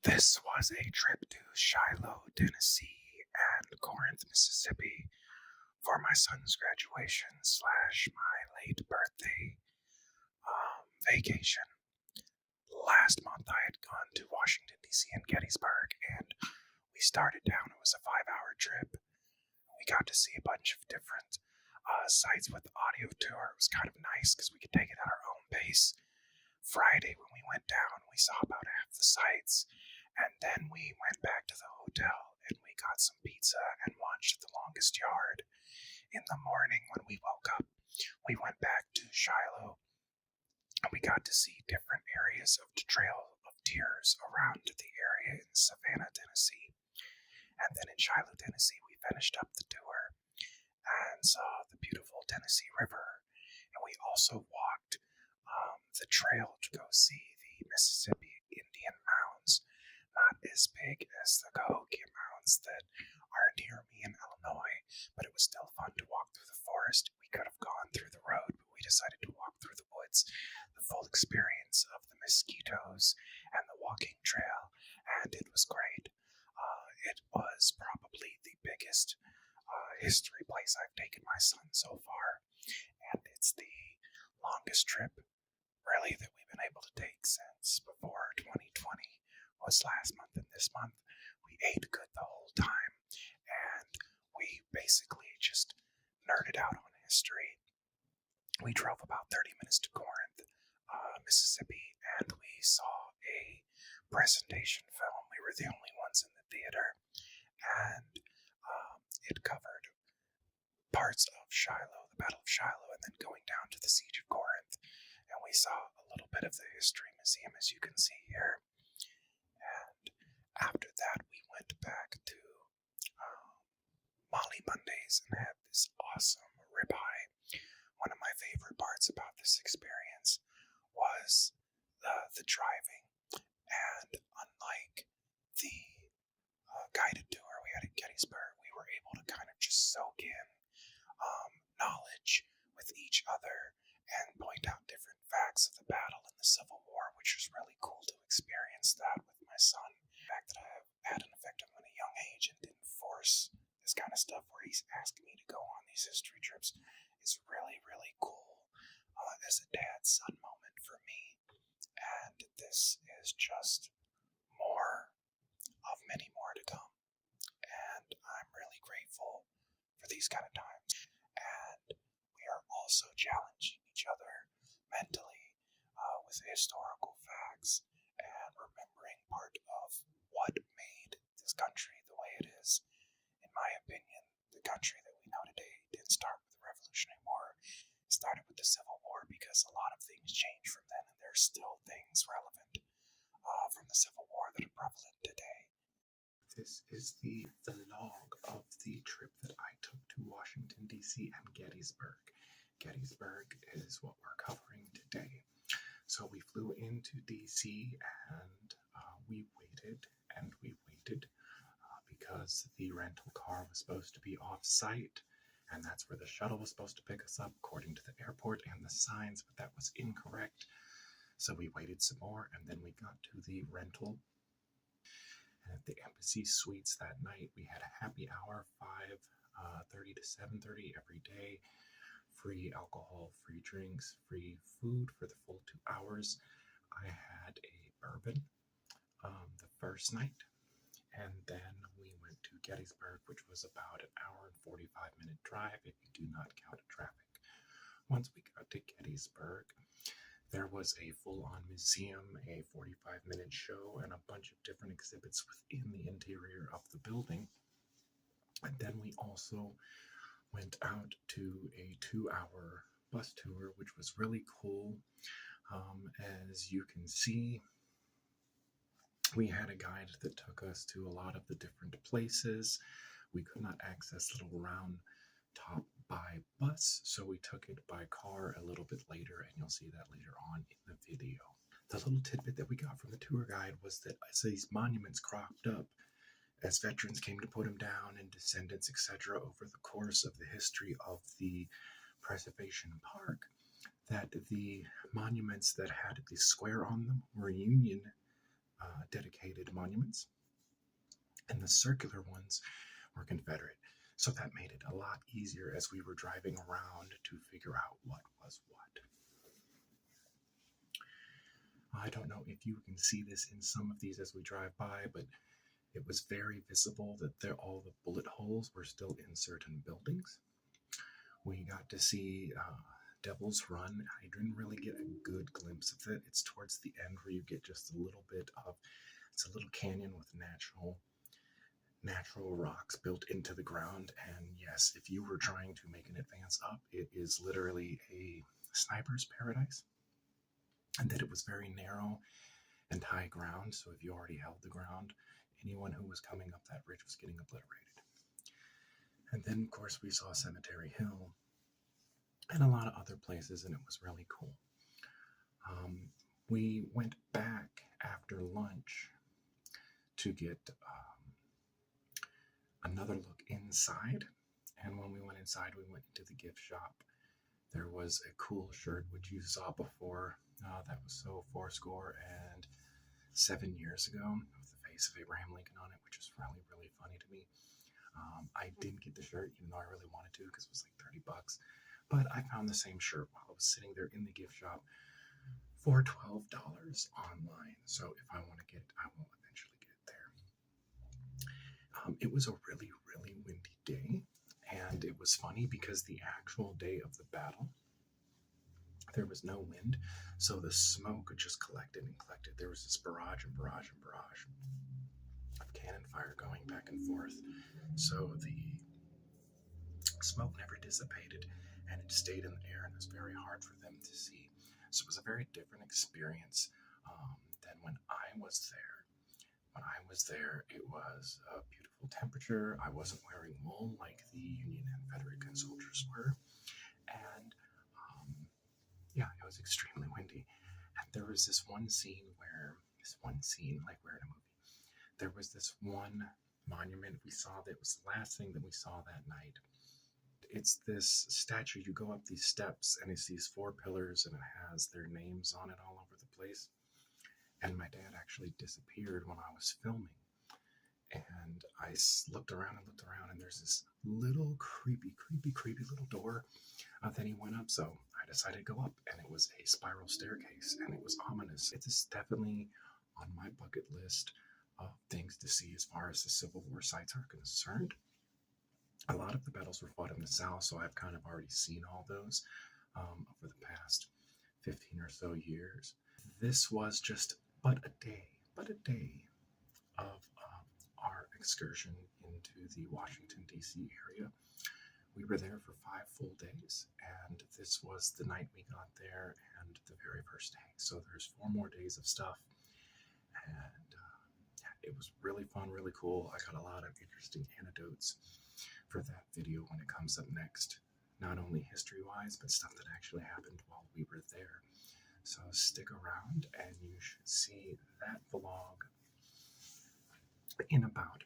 This was a trip to Shiloh, Tennessee, and Corinth, Mississippi for my son's graduation slash my late birthday vacation. Last month I had gone to Washington, D.C. and Gettysburg, and we started down. It was a 5-hour trip. We got to see a bunch of different sites with the audio tour. It was kind of nice because we could take it at our own pace. Friday, when we went down, we saw about half the sites, and then we went back to the hotel and we got some pizza and watched The Longest Yard. In the morning, when we woke up, we went back to Shiloh and we got to see different areas of the Trail of Tears around the area in Savannah, Tennessee. And then in Shiloh, Tennessee, we finished up the tour and saw the beautiful Tennessee River. And we also walked the trail to go see the Mississippi Indian mounds. Not as big as the Cahokia mounds that are near me in Illinois, but it was still fun to walk through the forest. We could have gone through the road, but we decided to walk through the woods. The full experience of the mosquitoes and the walking trail, and it was great. It was probably the biggest history place I've taken my son so far, and it's the longest trip really that we've been able to take since before 2020 was last month. And this month we ate good the whole time, and we basically just nerded out on history. We drove about 30 minutes to Corinth, Mississippi, and we saw a presentation film. We were the only ones in the theater, and it covered parts of Shiloh, the Battle of Shiloh, and then going down to the Siege of Corinth. And we saw a little bit of the History Museum, as you can see here. And after that, we went back to Molly Mondays and had this awesome ribeye. One of my favorite parts about this experience was the driving. And unlike the guided tour we had at Gettysburg, we were able to kind of just soak in knowledge with each other and point out different facts of the battle in the Civil War, which was really cool to experience that with my son. The fact that I have had an effect on him at a young age and didn't force this kind of stuff where he's asking me to go on these history trips is really, really cool as a dad-son moment for me. And this is just more of many more to come. And I'm really grateful for these kind of times. And we are also challenging each other mentally with historical facts and remembering part of what made this country the way it is. In my opinion, the country that we know today didn't start with the Revolutionary War. It started with the Civil War because a lot of things changed from then, and there's still things relevant from the Civil War that are prevalent today. This is the log of the trip that I took to Washington, D.C. and Gettysburg. Gettysburg is what we're covering today. So we flew into D.C. and we waited because the rental car was supposed to be off-site, and that's where the shuttle was supposed to pick us up according to the airport and the signs, but that was incorrect. So we waited some more, and then we got to the rental. And at the Embassy Suites that night, we had a happy hour, 5:30 to 7:30 every day. Free alcohol, free drinks, free food for the full 2 hours. I had a bourbon the first night, and then we went to Gettysburg, which was about an hour and 45-minute drive if you do not count traffic. Once we got to Gettysburg, there was a full-on museum, a 45-minute show, and a bunch of different exhibits within the interior of the building. And then we also went out to a 2-hour bus tour, which was really cool. As you can see, we had a guide that took us to a lot of the different places. We could not access Little Round Top by bus, so we took it by car a little bit later, and you'll see that later on in the video. The little tidbit that we got from the tour guide was that as these monuments cropped up, as veterans came to put them down and descendants, etc., over the course of the history of the Preservation Park, that the monuments that had the square on them were Union dedicated monuments, and the circular ones were Confederate. So that made it a lot easier as we were driving around to figure out what was what. I don't know if you can see this in some of these as we drive by, but it was very visible that all the bullet holes were still in certain buildings. We got to see Devil's Run. I didn't really get a good glimpse of it. It's towards the end where you get just a little bit of, it's a little canyon with natural rocks built into the ground. And yes, if you were trying to make an advance up, it is literally a sniper's paradise. And that it was very narrow and high ground. So if you already held the ground, anyone who was coming up that ridge was getting obliterated. And then, of course, we saw Cemetery Hill and a lot of other places, and it was really cool. We went back after lunch to get another look inside. And when we went inside, we went into the gift shop. There was a cool shirt, which you saw before. That was so 7 years ago, with the face of Abraham Lincoln on it, which was really, really funny to me. I didn't get the shirt, even though I really wanted to, because it was like $30. But I found the same shirt while I was sitting there in the gift shop for $12 online. So if I want to get it, I will eventually get it there. It was a really, really windy day. And it was funny because the actual day of the battle, there was no wind, so the smoke just collected and collected. There was this barrage and barrage and barrage of cannon fire going back and forth. So the smoke never dissipated, and it stayed in the air, and it was very hard for them to see. So it was a very different experience than when I was there. When I was there, it was a beautiful temperature. I wasn't wearing wool like the Union and Confederate soldiers were. And yeah, it was extremely windy. And there was this one scene, like we're in a movie. There was this one monument we saw that was the last thing that we saw that night. It's this statue. You go up these steps, and it's these 4 pillars, and it has their names on it all over the place. And my dad actually disappeared when I was filming. And I looked around, and there's this little creepy little door that he went up. So I decided to go up, and it was a spiral staircase, and it was ominous. It is definitely on my bucket list of things to see as far as the Civil War sites are concerned. A lot of the battles were fought in the South, so I've kind of already seen all those over the past 15 or so years. This was just but a day of our excursion into the Washington, D.C. area. We were there for 5 full days, and this was the night we got there and the very first day. So there's 4 more days of stuff, and it was really fun, really cool. I got a lot of interesting anecdotes for that video when it comes up next, not only history-wise, but stuff that actually happened while we were there. So stick around, and you should see that vlog in about